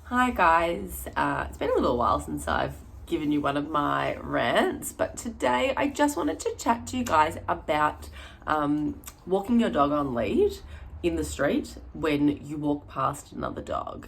Hi guys, it's been a little while since I've given you one of my rants, but today I just wanted to chat to you guys about walking your dog on lead in the street when you walk past another dog.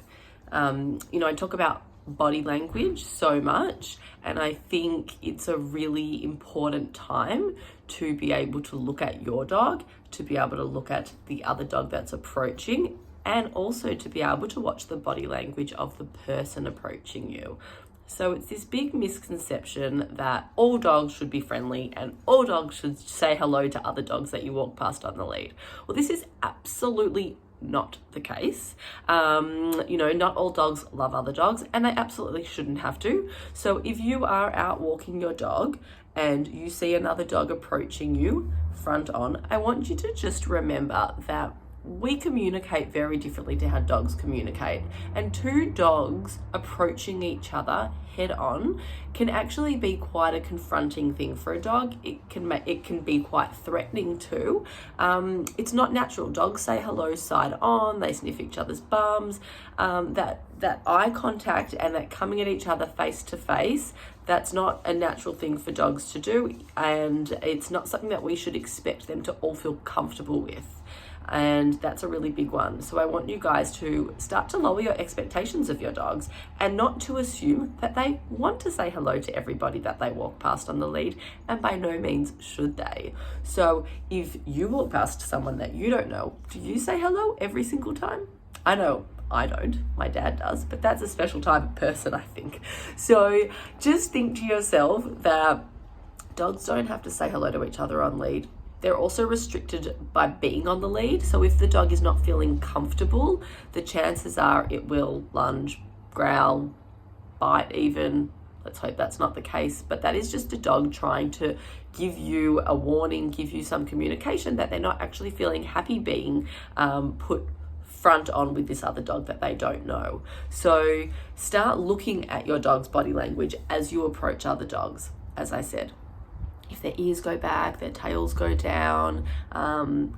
I talk about body language so much, and I think it's a really important time to be able to look at your dog, to be able to look at the other dog that's approaching, and also to be able to watch the body language of the person approaching you. So it's this big misconception that all dogs should be friendly and all dogs should say hello to other dogs that you walk past on the lead. Well, this is absolutely not the case. Not all dogs love other dogs, and they absolutely shouldn't have to. So if you are out walking your dog and you see another dog approaching you front on, I want you to just remember that we communicate very differently to how dogs communicate, and two dogs approaching each other head on can actually be quite a confronting thing for a dog. It can be quite threatening too. It's not natural. Dogs say hello side on, they sniff each other's bums. That eye contact and that coming at each other face to face, that's not a natural thing for dogs to do, and it's not something that we should expect them to all feel comfortable with. And that's a really big one. So I want you guys to start to lower your expectations of your dogs and not to assume that they want to say hello to everybody that they walk past on the lead, and by no means should they. So if you walk past someone that you don't know, do you say hello every single time? I know I don't, my dad does, but that's a special type of person, I think. So just think to yourself that dogs don't have to say hello to each other on lead. They're also restricted by being on the lead. So if the dog is not feeling comfortable, the chances are it will lunge, growl, bite even. Let's hope that's not the case, but that is just a dog trying to give you a warning, give you some communication that they're not actually feeling happy being put front on with this other dog that they don't know. So start looking at your dog's body language as you approach other dogs. As I said, if their ears go back, their tails go down,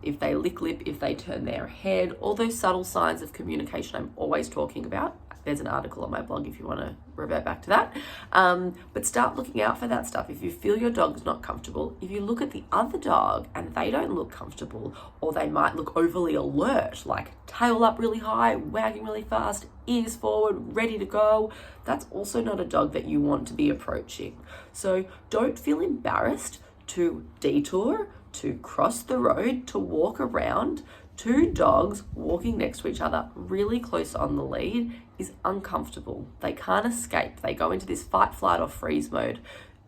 if they lick lip, if they turn their head, all those subtle signs of communication I'm always talking about. There's an article on my blog if you want to revert back to that. But start looking out for that stuff. If you feel your dog's not comfortable, if you look at the other dog and they don't look comfortable, or they might look overly alert, like tail up really high, wagging really fast, ears forward, ready to go, that's also not a dog that you want to be approaching. So don't feel embarrassed to detour, to cross the road, to walk around. Two dogs walking next to each other really close on the lead is uncomfortable. They can't escape. They go into this fight, flight, or freeze mode.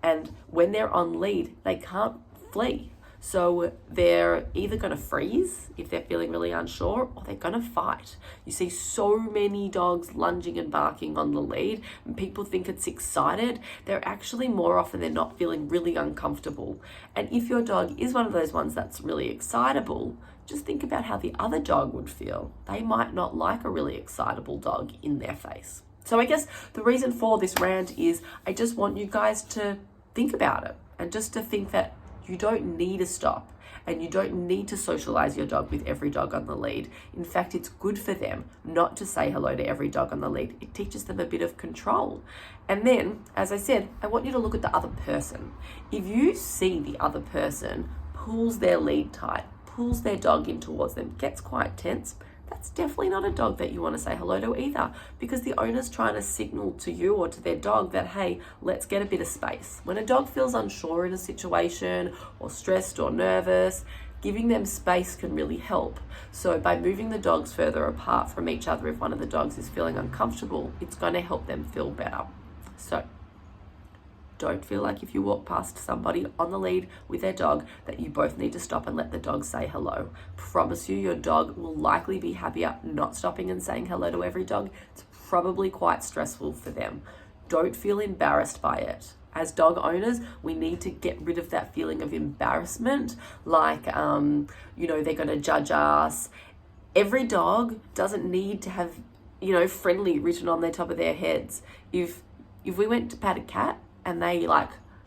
And when they're on lead, they can't flee. So they're either going to freeze if they're feeling really unsure, or they're going to fight. You see so many dogs lunging and barking on the lead, and people think it's excited. They're actually more often than not feeling really uncomfortable. And if your dog is one of those ones that's really excitable, just think about how the other dog would feel. They might not like a really excitable dog in their face. So I guess the reason for this rant is I just want you guys to think about it, and just to think that you don't need to stop, and you don't need to socialize your dog with every dog on the lead. In fact, it's good for them not to say hello to every dog on the lead. It teaches them a bit of control. And then, as I said, I want you to look at the other person. If you see the other person pulls their lead tight, pulls their dog in towards them, gets quite tense, that's definitely not a dog that you want to say hello to either, because the owner's trying to signal to you or to their dog that, hey, let's get a bit of space. When a dog feels unsure in a situation, or stressed or nervous, giving them space can really help. So by moving the dogs further apart from each other, if one of the dogs is feeling uncomfortable, it's going to help them feel better. So don't feel like if you walk past somebody on the lead with their dog that you both need to stop and let the dog say hello. Promise you, your dog will likely be happier not stopping and saying hello to every dog. It's probably quite stressful for them. Don't feel embarrassed by it. As dog owners, we need to get rid of that feeling of embarrassment, like, they're going to judge us. Every dog doesn't need to have, friendly written on the top of their heads. If we went to pat a cat and they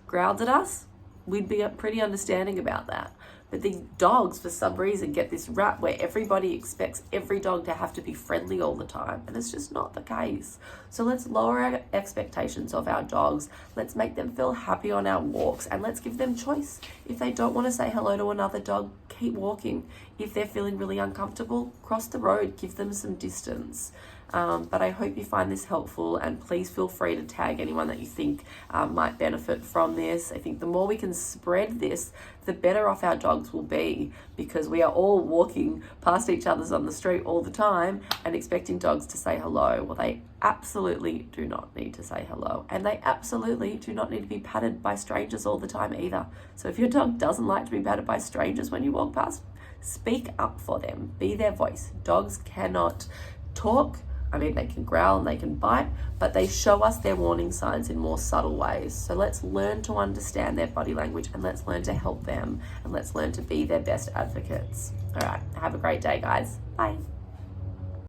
growled at us, we'd be pretty understanding about that. But these dogs, for some reason, get this rap where everybody expects every dog to have to be friendly all the time. And it's just not the case. So let's lower our expectations of our dogs. Let's make them feel happy on our walks, and let's give them choice. If they don't want to say hello to another dog, keep walking. If they're feeling really uncomfortable, cross the road, give them some distance. But I hope you find this helpful, and please feel free to tag anyone that you think might benefit from this. I think the more we can spread this, the better off our dogs will be, because we are all walking past each other's on the street all the time and expecting dogs to say hello. Well, they absolutely do not need to say hello, and they absolutely do not need to be patted by strangers all the time either. So if your dog doesn't like to be patted by strangers when you walk past, speak up for them. Be their voice. Dogs cannot talk. I mean, they can growl and they can bite, but they show us their warning signs in more subtle ways. So let's learn to understand their body language, and let's learn to help them, and let's learn to be their best advocates. All right, have a great day, guys. Bye.